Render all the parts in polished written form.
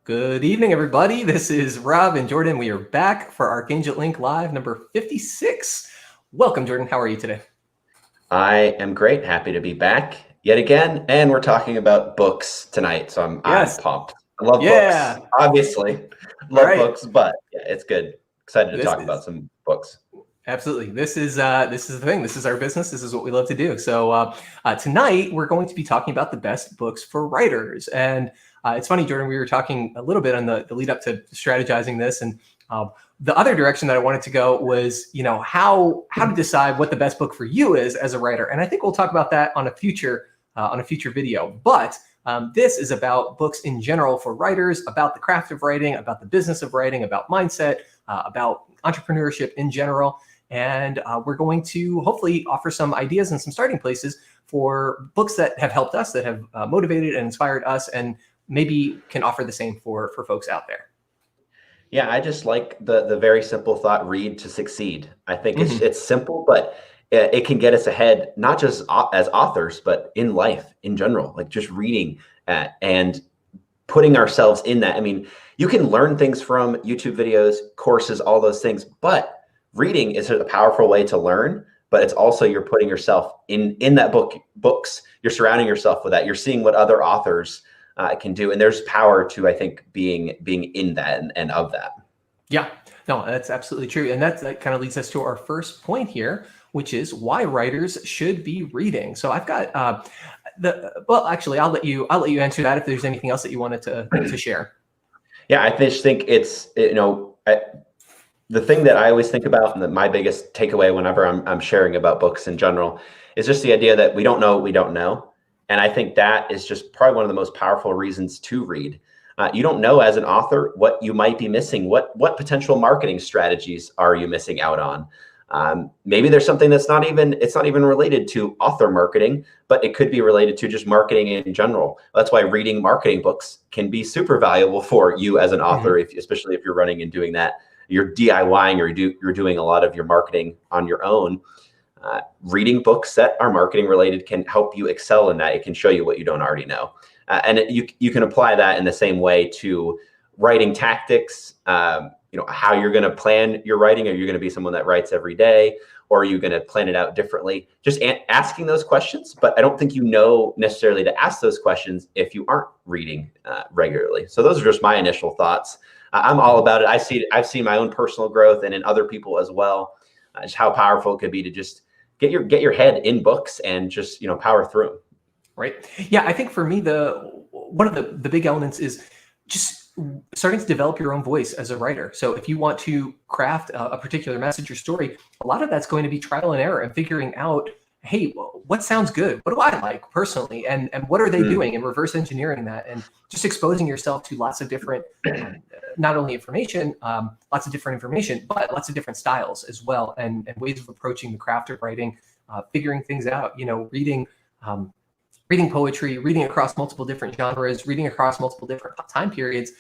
Good evening, everybody. This is Rob and Jordan. We are back for Archangel Ink Live number 56. Welcome, Jordan. How are you today? I am great. Happy to be back yet again. And we're talking about books tonight. So I'm pumped. I love books, obviously. Love books, but yeah, it's good. Excited to talk about some books. Absolutely. This is the thing. This is our business. This is what we love to do. So tonight we're going to be talking about the best books for writers. And it's funny, Jordan, we were talking a little bit on the lead up to strategizing this. And the other direction that I wanted to go was, how to decide what the best book for you is as a writer. And I think we'll talk about that on a future video. But this is about books in general for writers, about the craft of writing, about the business of writing, about mindset, about entrepreneurship in general. And we're going to hopefully offer some ideas and some starting places for books that have helped us, that have motivated and inspired us, and maybe can offer the same for folks out there. Yeah, I just like the very simple thought, read to succeed. I think it's simple, but it can get us ahead, not just as authors, but in life in general, like just reading and putting ourselves in that. I mean, you can learn things from YouTube videos, courses, all those things, but reading is a powerful way to learn, but it's also you're putting yourself in that books. You're surrounding yourself with that. You're seeing what other authors can do. And there's power to, I think, being in that and of that. Yeah, no, that's absolutely true. And that kind of leads us to our first point here, which is why writers should be reading. So I've got well, actually, I'll let you answer that if there's anything else that you wanted to share. Yeah, I just think it's, the thing that I always think about, and my biggest takeaway whenever I'm sharing about books in general, is just the idea that we don't know what we don't know. And I think that is just probably one of the most powerful reasons to read. You don't know as an author what you might be missing. What potential marketing strategies are you missing out on? Maybe there's something it's not even related to author marketing, but it could be related to just marketing in general. That's why reading marketing books can be super valuable for you as an author, especially if you're running and doing that. You're DIYing or you're doing a lot of your marketing on your own. Reading books that are marketing related can help you excel in that. It can show you what you don't already know. You can apply that in the same way to writing tactics, how you're going to plan your writing. Are you going to be someone that writes every day, or are you going to plan it out differently? Just asking those questions, but I don't think you know necessarily to ask those questions if you aren't reading regularly. So those are just my initial thoughts. I'm all about it. I've seen my own personal growth and in other people as well, just how powerful it could be to just get your head in books and just, power through them. Right. Yeah, I think for me, one of the big elements is just starting to develop your own voice as a writer. So if you want to craft a particular message or story, a lot of that's going to be trial and error and figuring out, hey, what sounds good? What do I like personally? And what are they doing? And reverse engineering that and just exposing yourself to lots of different, not only information, lots of different information, but lots of different styles as well, and ways of approaching the craft of writing, figuring things out, reading poetry, reading across multiple different genres, reading across multiple different time periods,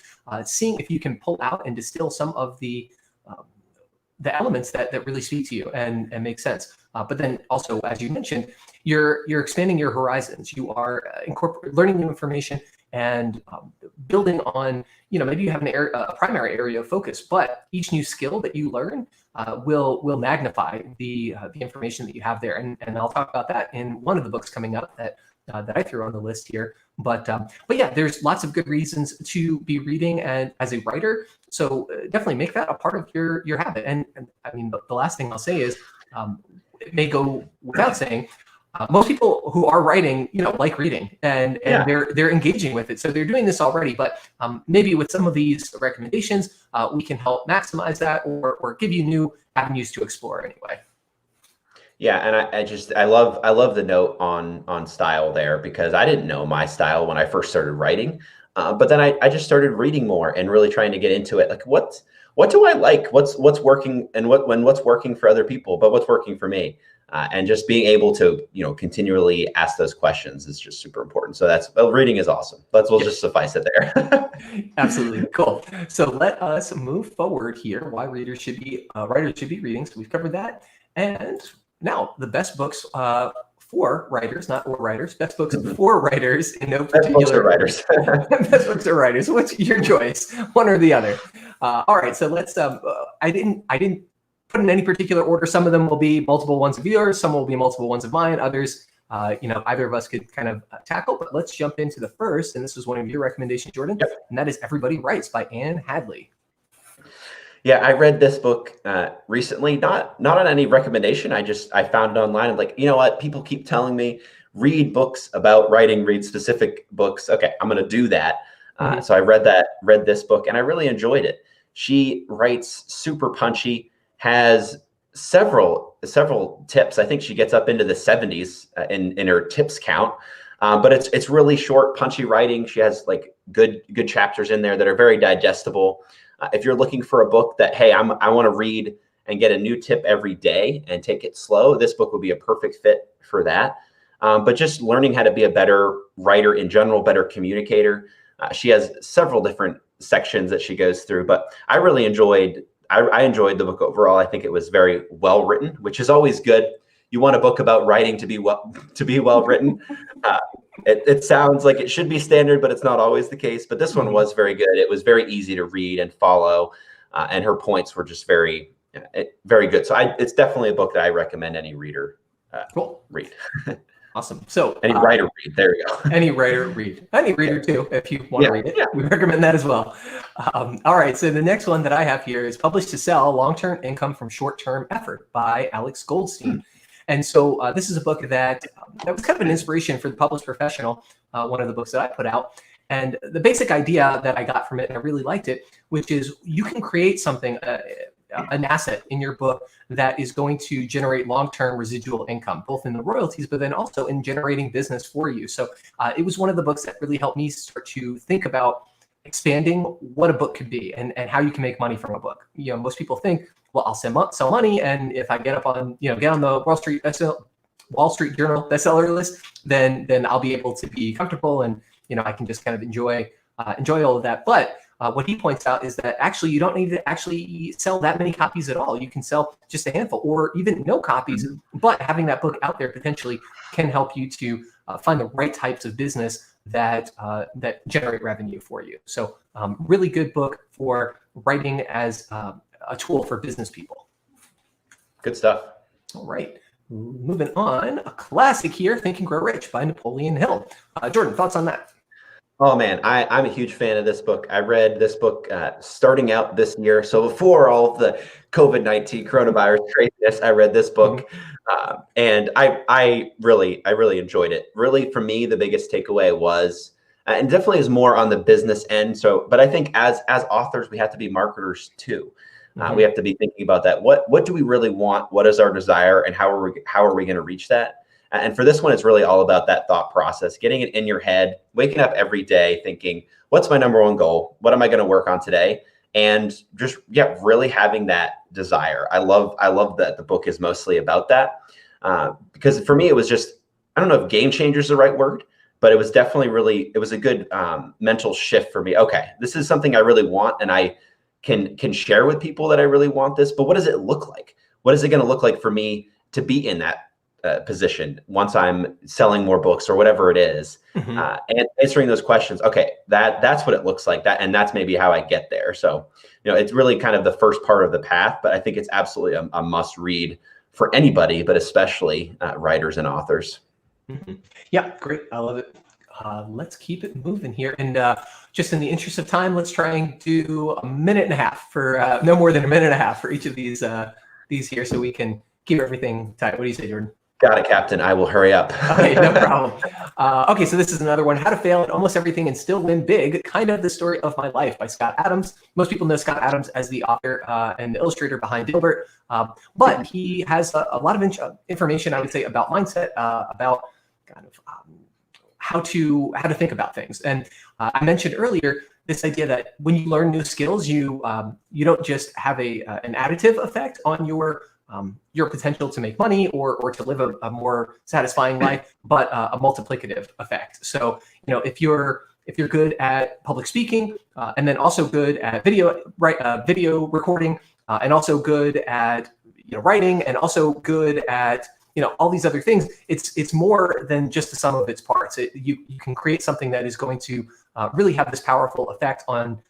seeing if you can pull out and distill some of the elements that really speak to you and make sense. But then also, as you mentioned, you're expanding your horizons. You are learning new information and building on, maybe you have a primary area of focus, but each new skill that you learn will magnify the information that you have there. And I'll talk about that in one of the books coming up that I threw on the list here. But yeah, there's lots of good reasons to be reading and as a writer. So definitely make that a part of your habit. And I mean, the last thing I'll say is, it may go without saying, most people who are writing, like reading and they're engaging with it. So they're doing this already, but maybe with some of these recommendations, we can help maximize that or give you new avenues to explore anyway. Yeah, and I love the note on style there, because I didn't know my style when I first started writing, but then I just started reading more and really trying to get into it. Like what do I like? What's working and what's working for other people, but what's working for me? And just being able to continually ask those questions is just super important. So reading is awesome. We'll just suffice it there. Absolutely. Cool. So let us move forward here. Why writers should be reading. So we've covered that. And now the best books for writers, not or writers, best books for writers in no Best books particular. are writers. Best books are writers. What's your choice? One or the other. All right, so let's. I didn't put in any particular order. Some of them will be multiple ones of yours. Some will be multiple ones of mine. Others, either of us could kind of tackle. But let's jump into the first, and this was one of your recommendations, Jordan, and that is Everybody Writes by Anne Hadley. Yeah, I read this book recently, not on any recommendation. I found it online. I'm like, you know what? People keep telling me read books about writing, read specific books. Okay, I'm going to do that. So I read this book, and I really enjoyed it. She writes super punchy, has several tips. I think she gets up into the 70s in her tips count. But it's really short, punchy writing. She has like good chapters in there that are very digestible. If you're looking for a book that, hey, I want to read and get a new tip every day and take it slow, this book would be a perfect fit for that. But just learning how to be a better writer in general, better communicator. She has several different sections that she goes through, but I really enjoyed the book overall. I think it was very well written, which is always good. You want a book about writing to be well written. It sounds like it should be standard, but it's not always the case. But this one was very good. It was very easy to read and follow, and her points were just very good. So it's definitely a book that I recommend any reader read. Awesome. So any writer read. There you go. Any writer read. Any reader too, if you want to read it. Yeah. We recommend that as well. All right. So the next one that I have here is Published to Sell: Long-Term Income from Short-Term Effort by Alex Goldstein. And so this is a book that was kind of an inspiration for the published professional, one of the books that I put out. And the basic idea that I got from it, and I really liked it, which is you can create something, an asset in your book that is going to generate long-term residual income, both in the royalties, but then also in generating business for you. So it was one of the books that really helped me start to think about expanding what a book could be and how you can make money from a book. Most people think, well, I'll sell money, and if I get up on, get on the Wall Street Journal bestseller list, then I'll be able to be comfortable, and I can just kind of enjoy all of that. But what he points out is that actually you don't need to actually sell that many copies at all. You can sell just a handful or even no copies, but having that book out there potentially can help you to find the right types of business that generate revenue for you. So really good book for writing as a tool for business people. Good stuff. All right. Moving on, a classic here, Think and Grow Rich by Napoleon Hill. Jordan, thoughts on that? Oh man, I'm a huge fan of this book. I read this book starting out this year. So before all of the COVID-19 coronavirus craziness, I read this book, and I really enjoyed it. Really, for me, the biggest takeaway was, and definitely is more on the business end. So, but I think as authors, we have to be marketers too. We have to be thinking about that. What do we really want? What is our desire, and how are we going to reach that? And for this one, it's really all about that thought process, getting it in your head, waking up every day thinking, what's my number one goal? What am I going to work on today? And just, really having that desire. I love that the book is mostly about that, because for me, it was just, I don't know if game changer is the right word, but it was definitely it was a good mental shift for me. Okay, this is something I really want, and I can share with people that I really want this, but what does it look like? What is it going to look like for me to be in that position once I'm selling more books or whatever it is, and answering those questions? Okay, that's what it looks like, and that's maybe how I get there. So, it's really kind of the first part of the path, but I think it's absolutely a must read for anybody, but especially writers and authors. Yeah, great. I love it. Let's keep it moving here. And just in the interest of time, let's try and do a minute and a half for no more than a minute and a half for each of these here, so we can keep everything tight. What do you say, Jordan? Got it, Captain. I will hurry up. Okay, no problem. Okay, so this is another one, How to Fail at Almost Everything and Still Win Big, Kind of the Story of My Life by Scott Adams. Most people know Scott Adams as the author and the illustrator behind Dilbert, but he has a lot of information, I would say, about mindset, about kind of how to think about things. And I mentioned earlier this idea that when you learn new skills, you don't just have an additive effect on your potential to make money or to live a more satisfying life, but a multiplicative effect. So, if you're good at public speaking, and then also good at video recording, and also good at writing, and also good at all these other things. It's more than just the sum of its parts. You can create something that is going to really have this powerful effect on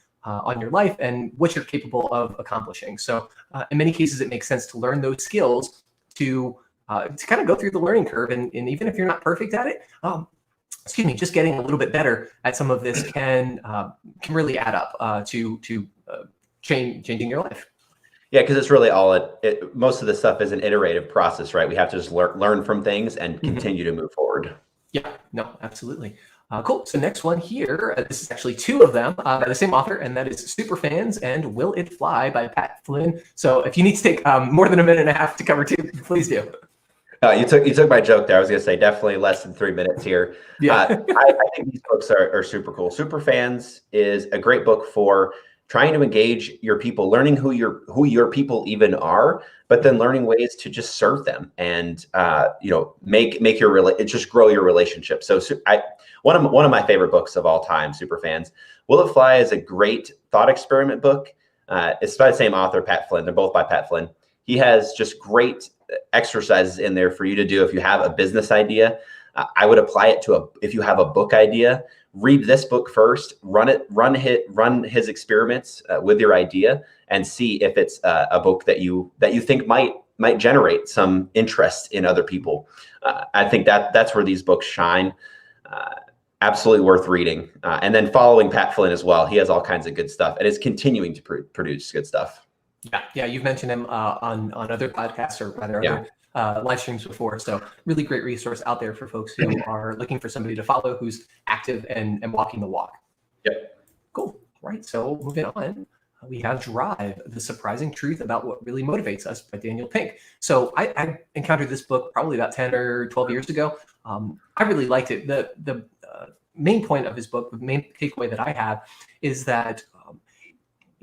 your life and what you're capable of accomplishing. So in many cases, it makes sense to learn those skills to kind of go through the learning curve. And even if you're not perfect at it, just getting a little bit better at some of this can really add up to changing your life. Yeah, because it's really all most of the stuff is an iterative process, right? We have to just learn from things and continue to move forward. Yeah, no, absolutely. Cool. So next one here, this is actually two of them by the same author, and that is Superfans and Will It Fly by Pat Flynn. So if you need to take more than a minute and a half to cover two, please do. You took my joke there. I was going to say definitely less than 3 minutes here. Yeah. I think these books are super cool. Superfans is a great book for trying to engage your people, learning who your people even are, but then learning ways to just serve them and make your just grow your relationship. So one of my favorite books of all time, Superfans. Will It Fly is a great thought experiment book. It's by the same author, Pat Flynn. They're both by Pat Flynn. He has just great exercises in there for you to do if you have a business idea. I would apply it to if you have a book idea. Read this book first, run his experiments with your idea, and see if it's a book that you think might generate some interest in other people. I think that's where these books shine. Absolutely worth reading, and then following Pat Flynn as well. He has all kinds of good stuff, and is continuing to produce good stuff. Yeah, you've mentioned him on other podcasts, or rather other live streams before. So really great resource out there for folks who are looking for somebody to follow who's active and walking the walk. Yep. Cool. Right. So moving on, we have Drive, The Surprising Truth About What Really Motivates Us by Daniel Pink. So I encountered this book probably about 10 or 12 years ago. I really liked it. The main point of his book, the main takeaway that I have is that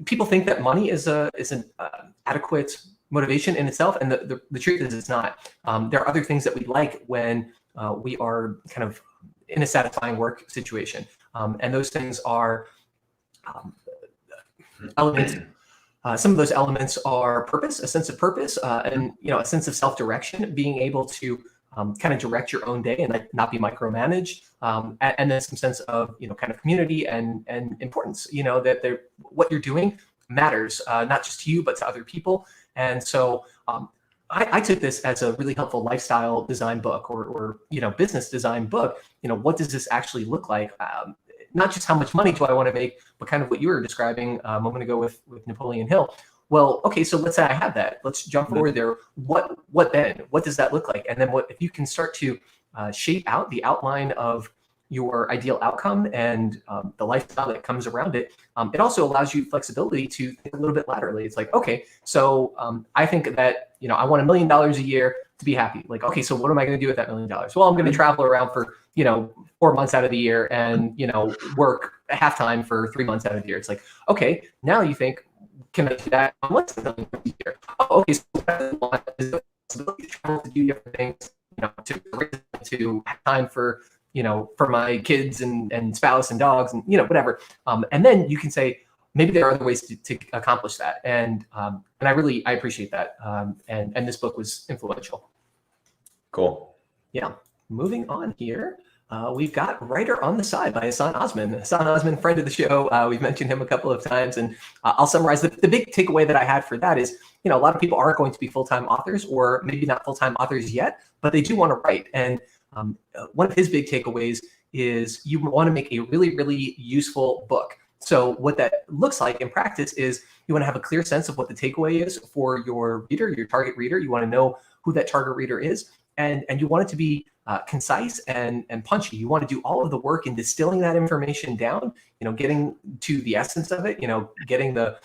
people think that money is an adequate motivation in itself, and the truth is it's not. There are other things that we like when we are kind of in a satisfying work situation, and those things are elements. Some of those elements are purpose, a sense of purpose, and a sense of self-direction, being able to kind of direct your own day and not be micromanaged, and then some sense of kind of community and importance. That what you're doing matters, not just to you but to other people. And so I took this as a really helpful lifestyle design book, or business design book. What does this actually look like? Not just how much money do I want to make, but kind of what you were describing a moment ago with Napoleon Hill. Well, okay, so let's say I have that. Let's jump forward there. What then? What does that look like? And then if you can start to shape out the outline of your ideal outcome and the lifestyle that comes around it, it also allows you flexibility to think a little bit laterally. It's like, okay, so I think that I want $1 million a year to be happy. Like, okay, so what am I going to do with that $1 million? Well, I'm going to travel around for 4 months out of the year and work half-time for 3 months out of the year. It's like, okay, now you think, can I do that on less than $1 million a year? Oh, okay, so what I want is the possibility to travel, to do different things, to have time for my kids and spouse and dogs and whatever. And then you can say, maybe there are other ways to accomplish that. And I appreciate that. And this book was influential. Cool. Yeah. Moving on here. We've got Writer on the Side by Hassan Osman. Hassan Osman, friend of the show. We've mentioned him a couple of times, and I'll summarize. The big takeaway that I had for that is, a lot of people aren't going to be full-time authors, or maybe not full-time authors yet, but they do want to write. And one of his big takeaways is you want to make a really, really useful book. So what that looks like in practice is you want to have a clear sense of what the takeaway is for your reader, your target reader. You want to know who that target reader is, and you want it to be concise and punchy. You want to do all of the work in distilling that information down, getting to the essence of it, getting the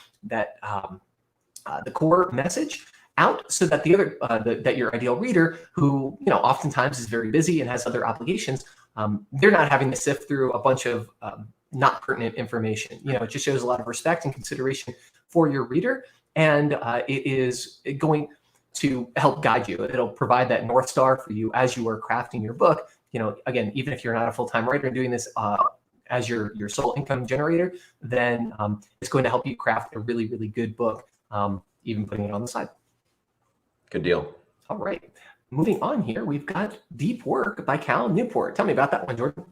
core message out, so that the other that your ideal reader, who oftentimes is very busy and has other obligations, they're not having to sift through a bunch of not pertinent information. It just shows a lot of respect and consideration for your reader, and it is going to help guide you. It'll provide that North Star for you as you are crafting your book. Again, even if you're not a full-time writer and doing this as your sole income generator, then it's going to help you craft a really, really good book, even putting it on the side. Good deal. All right. moving on here, we've got Deep Work by Cal Newport. Tell me about that one, Jordan.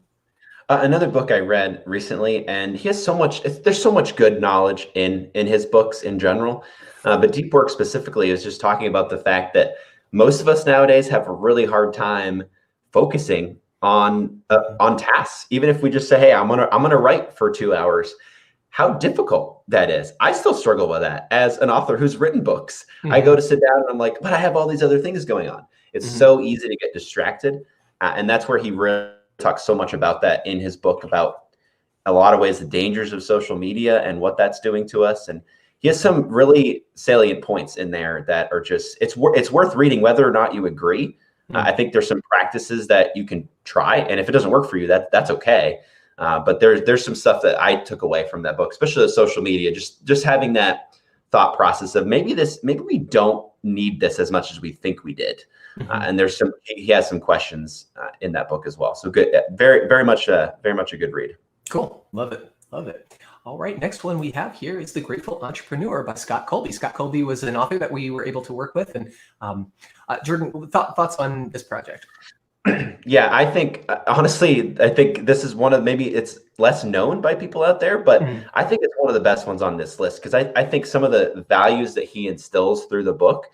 Another book I read recently, and he has so much, there's so much good knowledge in his books in general. But Deep Work specifically is just talking about the fact that most of us nowadays have a really hard time focusing on tasks. Even if we just say, hey, I'm gonna write for 2 hours, how difficult that is. I still struggle with that as an author who's written books. I go to sit down and I'm like, but I have all these other things going on. It's so easy to get distracted. And that's where he really talks so much about that in his book, about a lot of ways the dangers of social media and what that's doing to us. And he has some really salient points in there that are just, it's worth reading whether or not you agree. I think there's some practices that you can try, and if it doesn't work for you, that's okay. But there's some stuff that I took away from that book, especially the social media, just having that thought process of maybe we don't need this as much as we think we did. And he has some questions in that book as well. So good, very much a good read. Cool, love it. All right, next one we have here is The Grateful Entrepreneur by Scott Colby. Scott Colby was an author that we were able to work with. And Jordan, thoughts on this project? Yeah, I think, honestly, this is one of, maybe it's less known by people out there, but I think it's one of the best ones on this list, because I think some of the values that he instills through the book,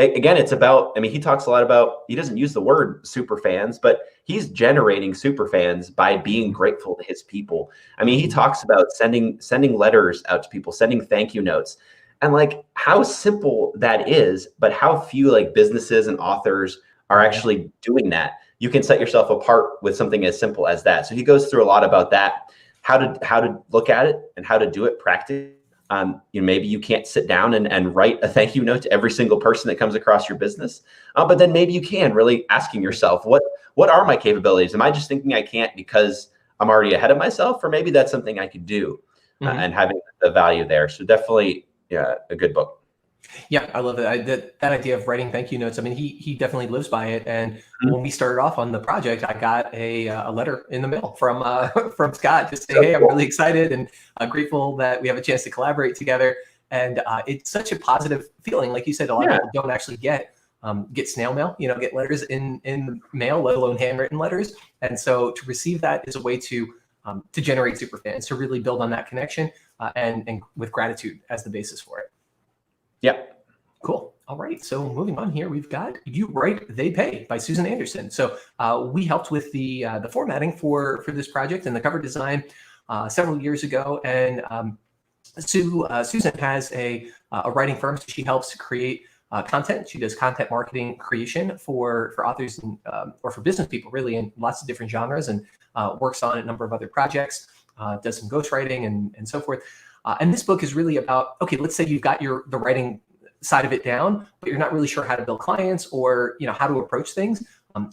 again, it's about, I mean, he talks a lot about, he doesn't use the word superfans, but he's generating superfans by being grateful to his people. I mean, he talks about sending letters out to people, sending thank you notes, and like how simple that is, but how few like businesses and authors are actually doing that. You can set yourself apart with something as simple as that. So he goes through a lot about that, how to look at it and how to do it practically. Maybe you can't sit down and write a thank you note to every single person that comes across your business. But then maybe you can, really asking yourself, what are my capabilities? Am I just thinking I can't because I'm already ahead of myself? Or maybe that's something I could do, and having the value there. So definitely, yeah, a good book. Yeah, I love it. That idea of writing thank you notes. I mean, he definitely lives by it. And when we started off on the project, I got a letter in the mail from Scott, just saying, hey, I'm really excited and grateful that we have a chance to collaborate together. And it's such a positive feeling. Like you said, a lot of people don't actually get snail mail, get letters in the mail, let alone handwritten letters. And so to receive that is a way to generate superfans, to really build on that connection and with gratitude as the basis for it. Yeah. Cool. All right. So moving on here, we've got You Write, They Pay by Susan Anderson. So we helped with the formatting for this project and the cover design several years ago. And Susan has a writing firm. So she helps create content. She does content marketing creation for authors and, or for business people, really, in lots of different genres, and works on a number of other projects, does some ghostwriting and so forth. And this book is really about, okay, let's say you've got the writing side of it down, but you're not really sure how to build clients or, how to approach things,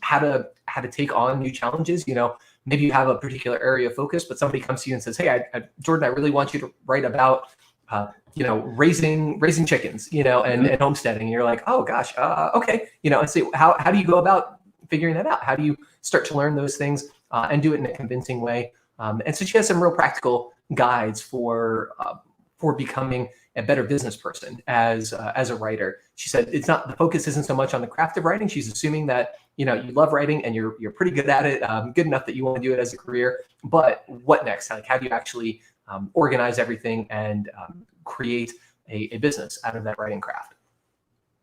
how to take on new challenges. Maybe you have a particular area of focus, but somebody comes to you and says, hey, Jordan, I really want you to write about, raising chickens, and homesteading. And you're like, oh gosh, okay. And so how do you go about figuring that out? How do you start to learn those things and do it in a convincing way? And so she has some real practical guides for becoming a better business person as a writer. She said the focus isn't so much on the craft of writing. She's assuming that you love writing and you're pretty good at it, good enough that you want to do it as a career. But what next? Like, how do you actually organize everything and create a business out of that writing craft?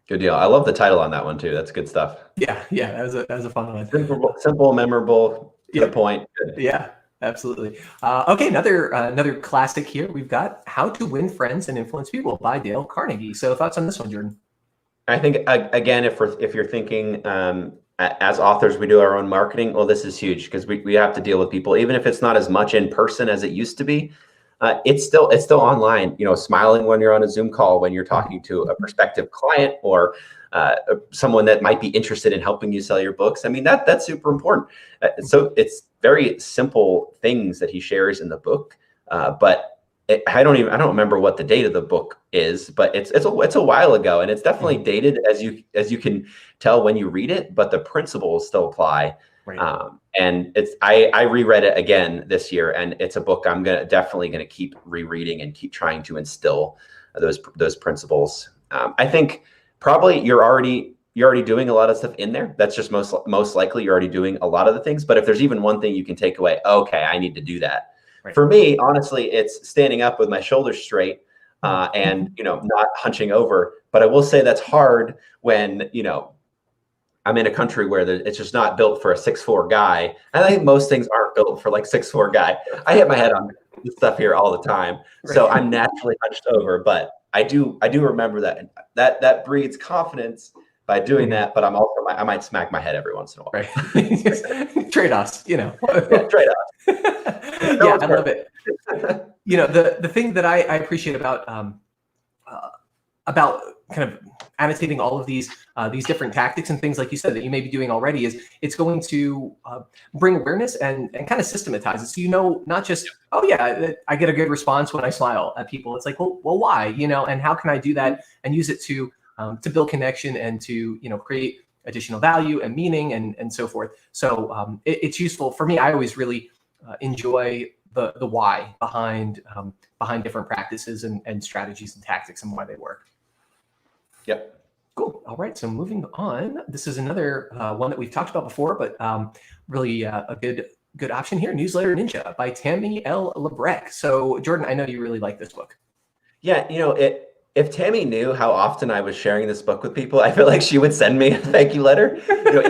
Good deal. I love the title on that one too. That's good stuff. Yeah, that was a fun one. Simple, memorable, to the point. Good. Yeah. Absolutely. Okay, another classic here. We've got How to Win Friends and Influence People by Dale Carnegie. So thoughts on this one, Jordan? I think, again, if you're thinking as authors, we do our own marketing. Well, this is huge because we have to deal with people, even if it's not as much in person as it used to be. It's still online. Smiling when you're on a Zoom call, when you're talking to a prospective client or someone that might be interested in helping you sell your books. I mean, that's super important. So it's very simple things that he shares in the book, but I don't remember what the date of the book is, but it's a while ago, and it's definitely dated as you can tell when you read it, but the principles still apply. Right. And I reread it again this year, and it's a book I'm definitely gonna keep rereading and keep trying to instill those principles. I think probably you're already you're already doing a lot of stuff in there. That's just most likely you're already doing a lot of the things. But if there's even one thing you can take away, okay, I need to do that. Right. For me, honestly, it's standing up with my shoulders straight and, not hunching over. But I will say that's hard when, I'm in a country where it's just not built for a 6'4" guy. And I think most things aren't built for like 6'4" guy. I hit my head on this stuff here all the time. Right. So I'm naturally hunched over, but I do remember that breeds confidence by doing that. But I might smack my head every once in a while. Right. Trade-offs, Yeah, trade-offs. Yeah, I love it. The thing that I appreciate about kind of annotating all of these different tactics and things, like you said, that you may be doing already, is it's going to bring awareness and kind of systematize it. So, not just, oh yeah, I get a good response when I smile at people. It's like, well, why? And how can I do that and use it to build connection and to create additional value and meaning and so forth. So it's useful for me. I always really enjoy the why behind different practices and strategies and tactics and why they work. Yep. Cool. All right. So moving on, this is another one that we've talked about before, but really a good option here. Newsletter Ninja by Tammi L. Labrecque. So Jordan, I know you really like this book. Yeah. If Tammi knew how often I was sharing this book with people, I feel like she would send me a thank you letter,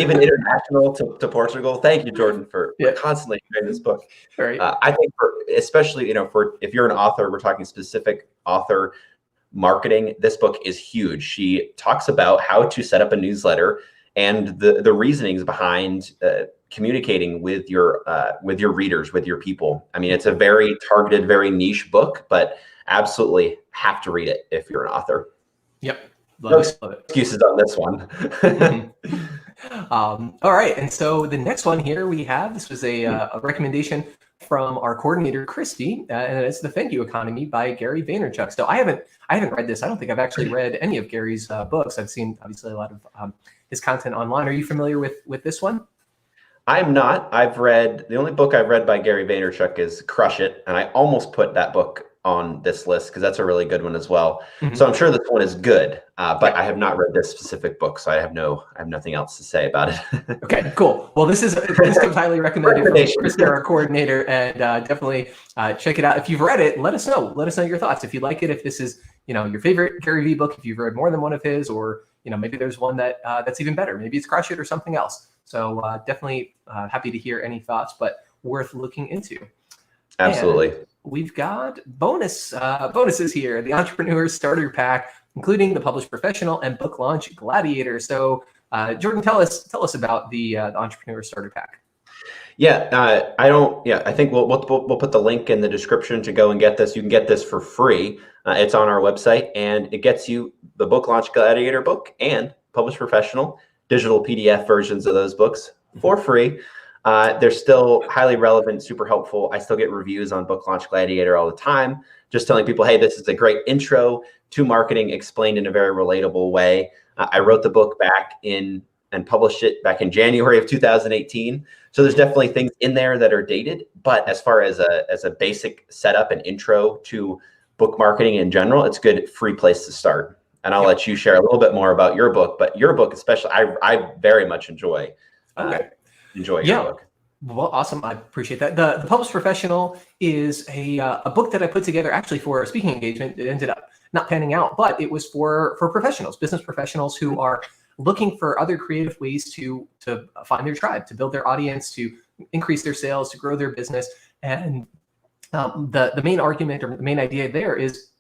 even international to Portugal. Thank you, Jordan, for constantly sharing this book. Right. I think especially, if you're an author, we're talking specific author marketing, this book is huge. She talks about how to set up a newsletter and the reasonings behind communicating with your readers, with your people. I mean, it's a very targeted, very niche book, but absolutely have to read it if you're an author. Yep. No excuses on this one. All right. And so the next one here this was a recommendation from our coordinator, Christy, and it's The Thank You Economy by Gary Vaynerchuk. So I haven't read this. I don't think I've actually read any of Gary's books. I've seen obviously a lot of his content online. Are you familiar with this one? I'm not. The only book I've read by Gary Vaynerchuk is Crush It. And I almost put that book on this list because that's a really good one as well. Mm-hmm. So I'm sure this one is good, but I have not read this specific book, so I have nothing else to say about it. Okay, cool. Well, this comes highly recommended from Christy, our coordinator, and definitely check it out. If you've read it, let us know. Let us know your thoughts. If you like it, if this is your favorite Gary V book, if you've read more than one of his, or maybe there's one that's even better. Maybe it's Crush It or something else. So definitely happy to hear any thoughts, but worth looking into. Absolutely. And we've got bonuses here. The Entrepreneur Starter Pack, including the Published Professional and Book Launch Gladiator. So Jordan, tell us about the Entrepreneur Starter Pack. I think we'll put the link in the description to go and get this. You can get this for free. It's on our website, and it gets you the Book Launch Gladiator book and Published Professional digital PDF versions of those books for free. They're still highly relevant, super helpful. I still get reviews on Book Launch Gladiator all the time, just telling people, hey, this is a great intro to marketing explained in a very relatable way. I wrote the book and published it back in January of 2018. So there's definitely things in there that are dated, but as far as a basic setup and intro to book marketing in general, it's a good free place to start. And I'll let you share a little bit more about your book, but your book especially, I very much enjoy. Enjoy your book. Well, awesome. I appreciate that. The Published Professional is a book that I put together actually for a speaking engagement. It ended up not panning out, but it was for professionals, business professionals who are looking for other creative ways to find their tribe, to build their audience, to increase their sales, to grow their business. And the main argument or the main idea there is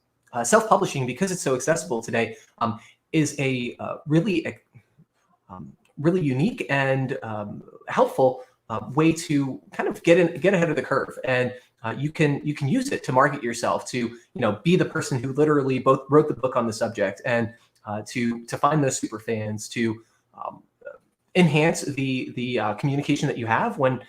self-publishing, because it's so accessible today, is a really unique and helpful way to kind of get ahead of the curve. And you can use it to market yourself, to be the person who literally both wrote the book on the subject, and to find those super fans, to enhance the communication that you have when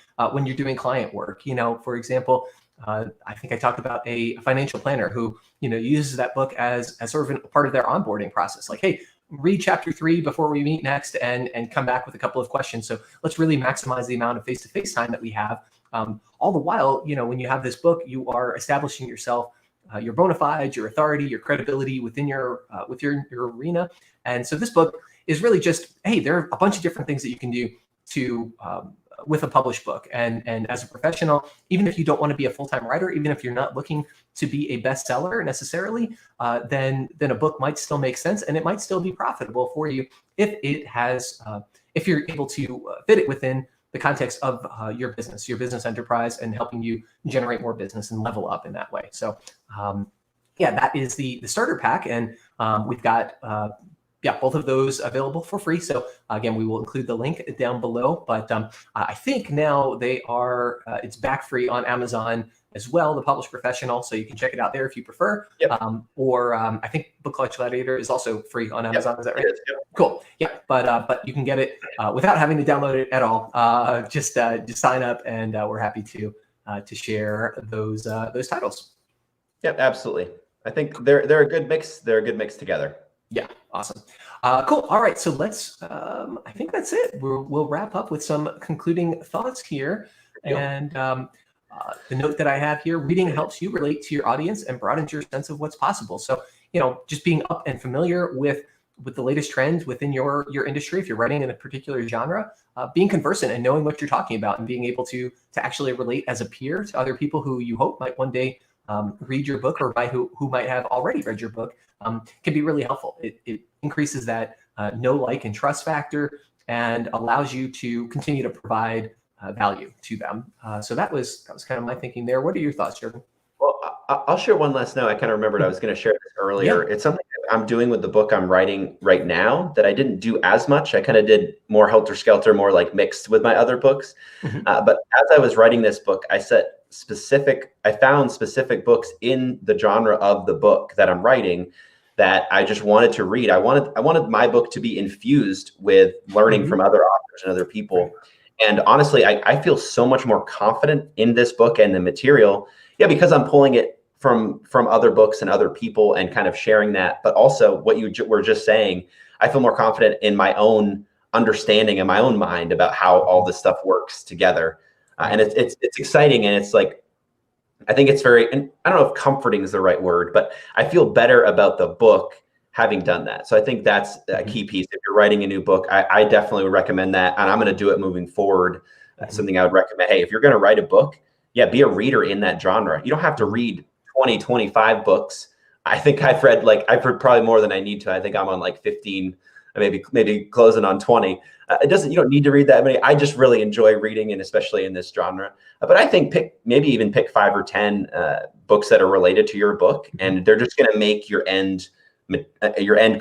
you're doing client work. For example, I think I talked about a financial planner who uses that book as sort of a part of their onboarding process. Like, hey, read chapter 3 before we meet next, and come back with a couple of questions. So let's really maximize the amount of face-to-face time that we have. All the while, when you have this book, you are establishing yourself your bona fides, your authority, your credibility within your arena. And so this book is really just, hey, there are a bunch of different things that you can do to with a published book. And as a professional, even if you don't want to be a full-time writer, even if you're not looking to be a bestseller necessarily, then a book might still make sense, and it might still be profitable for you if it has if you're able to fit it within the context of your business enterprise, and helping you generate more business and level up in that way. So yeah, that is the starter pack, and we've got both of those available for free. So again, we will include the link down below, but I think now they are, it's back free on Amazon as well, the Published Professional. So you can check it out there if you prefer. Yep. Or I think Book Clutch Gladiator is also free on Amazon. Yep. Is that right? It is, yep. Cool. Yeah, but you can get it without having to download it at all. Just sign up, and we're happy to share those titles. Yeah, absolutely. I think they're a good mix. They're a good mix together. Yeah, awesome. Cool. All right, so let's. I think that's it. We'll wrap up with some concluding thoughts here, and the note that I have here: reading helps you relate to your audience and broadens your sense of what's possible. So, just being up and familiar with the latest trends within your industry, if you're writing in a particular genre, being conversant and knowing what you're talking about, and being able to actually relate as a peer to other people who you hope might one day read your book, or by who might have already read your book, can be really helpful. It increases that know, like, and trust factor, and allows you to continue to provide value to them. So that was kind of my thinking there. What are your thoughts, Jordan? Well, I'll share one last note. I kind of remembered I was going to share this earlier. Yeah. It's something that I'm doing with the book I'm writing right now that I didn't do as much. I kind of did more helter-skelter, more like mixed with my other books. Mm-hmm. But as I was writing this book, I found specific books in the genre of the book that I'm writing that I just wanted to read. I wanted my book to be infused with learning mm-hmm. from other authors and other people. And honestly, I feel so much more confident in this book and the material. Yeah, because I'm pulling it from other books and other people and kind of sharing that. But also what you were just saying, I feel more confident in my own understanding and my own mind about how all this stuff works together. And it's exciting, and it's like, I think it's very, and I don't know if comforting is the right word, but I feel better about the book having done that. So I think that's a key piece. If you're writing a new book, I definitely would recommend that, and I'm going to do it moving forward. That's something I would recommend. Hey, if you're going to write a book, yeah, be a reader in that genre. You don't have to read 20, 25 books. I think I've read probably more than I need to. I think I'm on like 15, maybe closing on 20. You don't need to read that many. I just really enjoy reading, and especially in this genre. But I think pick 5 or 10 books that are related to your book, and they're just going to make your end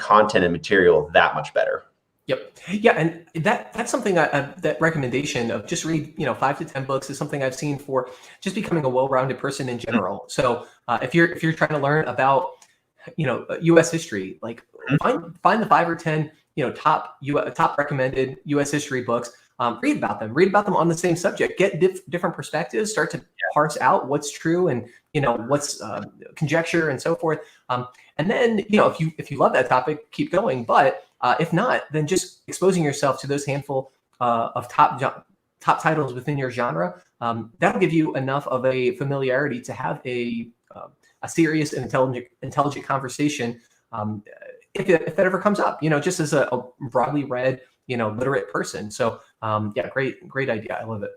content and material that much better. Yep. Yeah, and that's something that recommendation of just read 5 to 10 books is something I've seen for just becoming a well-rounded person in general. So if you're trying to learn about U.S. history, like find the 5 or 10 top recommended U.S. history books. Read about them on the same subject. Get different perspectives. Start to parse out what's true and what's conjecture and so forth. And then if you love that topic, keep going. But if not, then just exposing yourself to those handful of top titles within your genre, that'll give you enough of a familiarity to have a serious and intelligent conversation if that ever comes up. Just as a broadly read literate person. So great idea. I love it.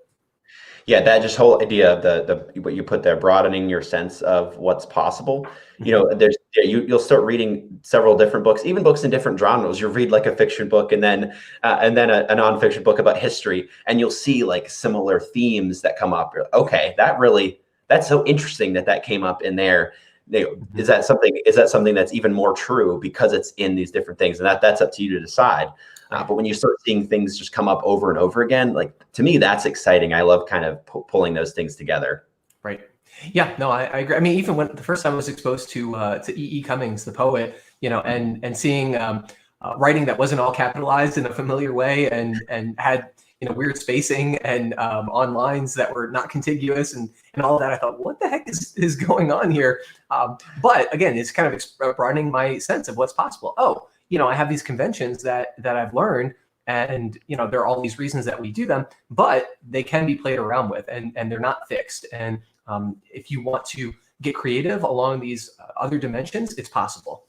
Yeah, that just whole idea of the what you put there, broadening your sense of what's possible. You'll start reading several different books, even books in different genres. You'll read like a fiction book and then a nonfiction book about history, and you'll see like similar themes that come up. Okay, that's so interesting that came up in there. Is that something that's even more true because it's in these different things, and that's up to you to decide. But when you start seeing things just come up over and over again, like, to me, that's exciting. I love kind of pulling those things together. Right. Yeah, no, I agree. I mean, even when the first time I was exposed to E.E. Cummings, the poet, and seeing writing that wasn't all capitalized in a familiar way and had weird spacing and on lines that were not contiguous and all of that, I thought, what the heck is going on here? But again, it's kind of broadening my sense of what's possible. Oh, I have these conventions that I've learned, and there are all these reasons that we do them, but they can be played around with, and they're not fixed. And if you want to get creative along these other dimensions, it's possible.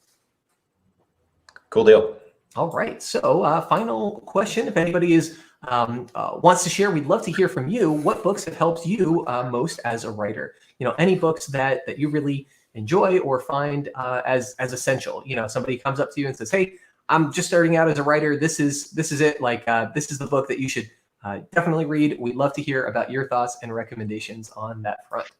Cool deal. All right. So final question. If anybody is wants to share, we'd love to hear from you. What books have helped you most as a writer? Any books that you really enjoy or find as essential. Somebody comes up to you and says, "Hey, I'm just starting out as a writer. This is it. This is the book that you should definitely read." We'd love to hear about your thoughts and recommendations on that front.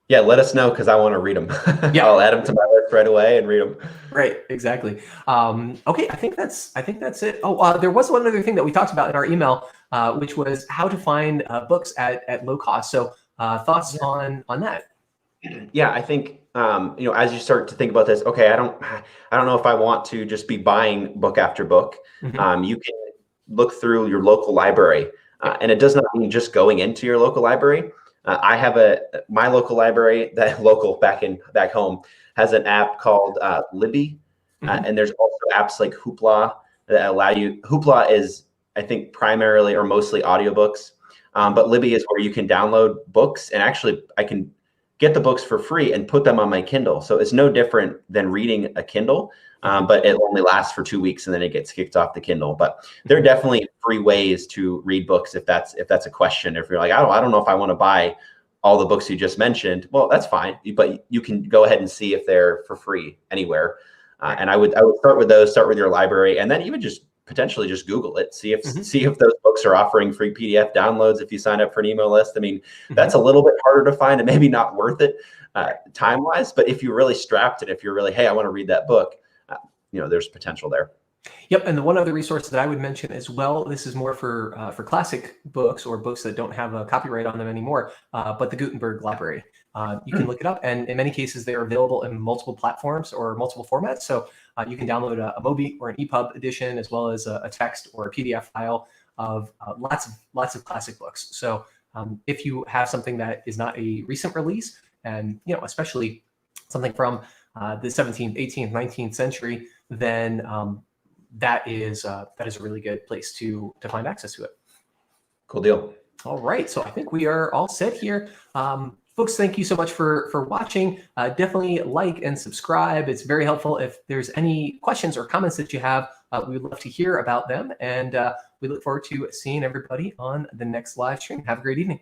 Yeah, let us know because I want to read them. Yeah. I'll add them to my list right away and read them. Right, exactly. Okay, I think that's it. Oh, there was one other thing that we talked about in our email, which was how to find books at low cost. So thoughts on that? Yeah, I think as you start to think about this, okay, I don't know if I want to just be buying book after book. Mm-hmm. You can look through your local library, and it does not mean just going into your local library. I have my local library, back home, has an app called Libby, and there's also apps like Hoopla that allow you. Hoopla is, I think, primarily or mostly audiobooks, but Libby is where you can download books, and actually I can get the books for free and put them on my Kindle. So it's no different than reading a Kindle, but it only lasts for 2 weeks and then it gets kicked off the Kindle. But there are definitely free ways to read books if that's a question. If you're like, I don't know if I want to buy all the books you just mentioned, well, that's fine. But you can go ahead and see if they're for free anywhere. And I would start with those, start with your library, and then even just potentially just Google it, see if those books are offering free PDF downloads if you sign up for an email list. I mean, that's a little bit harder to find and maybe not worth it time-wise, but if you're really strapped and if you're really, hey, I want to read that book, there's potential there. Yep, and the one other resource that I would mention as well, this is more for classic books or books that don't have a copyright on them anymore, but the Gutenberg Library. You can look it up, and in many cases, they are available in multiple platforms or multiple formats. So you can download a MOBI or an EPUB edition, as well as a text or a PDF file of lots of classic books. So if you have something that is not a recent release, and especially something from the 17th, 18th, 19th century, then that is a really good place to find access to it. Cool deal. All right, so I think we are all set here. Folks, thank you so much for watching. Definitely like and subscribe. It's very helpful. If there's any questions or comments that you have, we would love to hear about them. And we look forward to seeing everybody on the next live stream. Have a great evening.